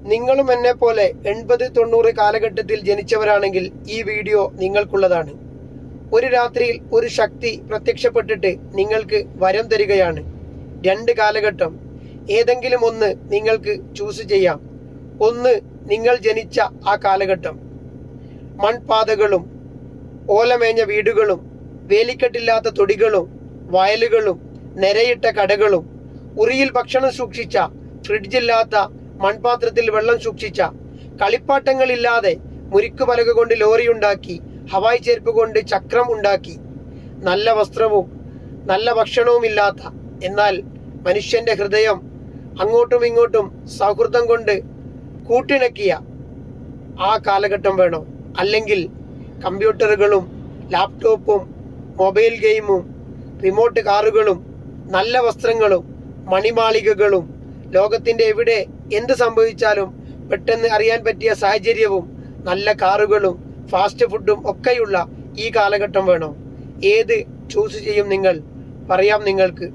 നിങ്ങളും എന്നെ പോലെ 80-90 കാലഘട്ടത്തിൽ ജനിച്ചവരാണെങ്കിൽ ഈ വീഡിയോ നിങ്ങൾക്കുള്ളതാണ്. ഒരു രാത്രിയിൽ ഒരു ശക്തി പ്രത്യക്ഷപ്പെട്ടിട്ട് നിങ്ങൾക്ക് വരം തരികയാണ്. 2 കാലഘട്ടം, ഏതെങ്കിലും ഒന്ന് നിങ്ങൾക്ക് ചൂസ് ചെയ്യാം. ഒന്ന്, നിങ്ങൾ ജനിച്ച ആ കാലഘട്ടം. മൺപാതകളും ഓലമേഞ്ഞ വീടുകളും വേലിക്കെട്ടില്ലാത്ത തൊടികളും വയലുകളും നിരയിട്ട കടകളും ഉറിയിൽ ഭക്ഷണം സൂക്ഷിച്ച, ഫ്രിഡ്ജില്ലാത്ത മൺപാത്രത്തിൽ വെള്ളം സൂക്ഷിച്ച, കളിപ്പാട്ടങ്ങളില്ലാതെ മുരിക്കുപലക കൊണ്ട് ലോറിയുണ്ടാക്കി, ഹവായ് ചെരുപ്പ് കൊണ്ട് ചക്രം ഉണ്ടാക്കി, നല്ല വസ്ത്രവും നല്ല ഭക്ഷണവും ഇല്ലാത്ത, എന്നാൽ മനുഷ്യന്റെ ഹൃദയം അങ്ങോട്ടും ഇങ്ങോട്ടും സൗഹൃദം കൊണ്ട് കൂട്ടിണക്കിയ ആ കാലഘട്ടം വേണോ? അല്ലെങ്കിൽ കമ്പ്യൂട്ടറുകളും ലാപ്ടോപ്പും മൊബൈൽ ഗെയിമും റിമോട്ട് കാറുകളും നല്ല വസ്ത്രങ്ങളും മണിമാളികകളും ലോകത്തിന്റെ എവിടെ എന്ത് സംഭവിച്ചാലും പെട്ടെന്ന് അറിയാൻ പറ്റിയ സാഹചര്യവും നല്ല കാറുകളും ഫാസ്റ്റ് ഫുഡും ഒക്കെയുള്ള ഈ കാലഘട്ടം വേണോ? ഏത് ചൂസ് ചെയ്യും നിങ്ങൾ? പറയാം നിങ്ങൾക്ക്.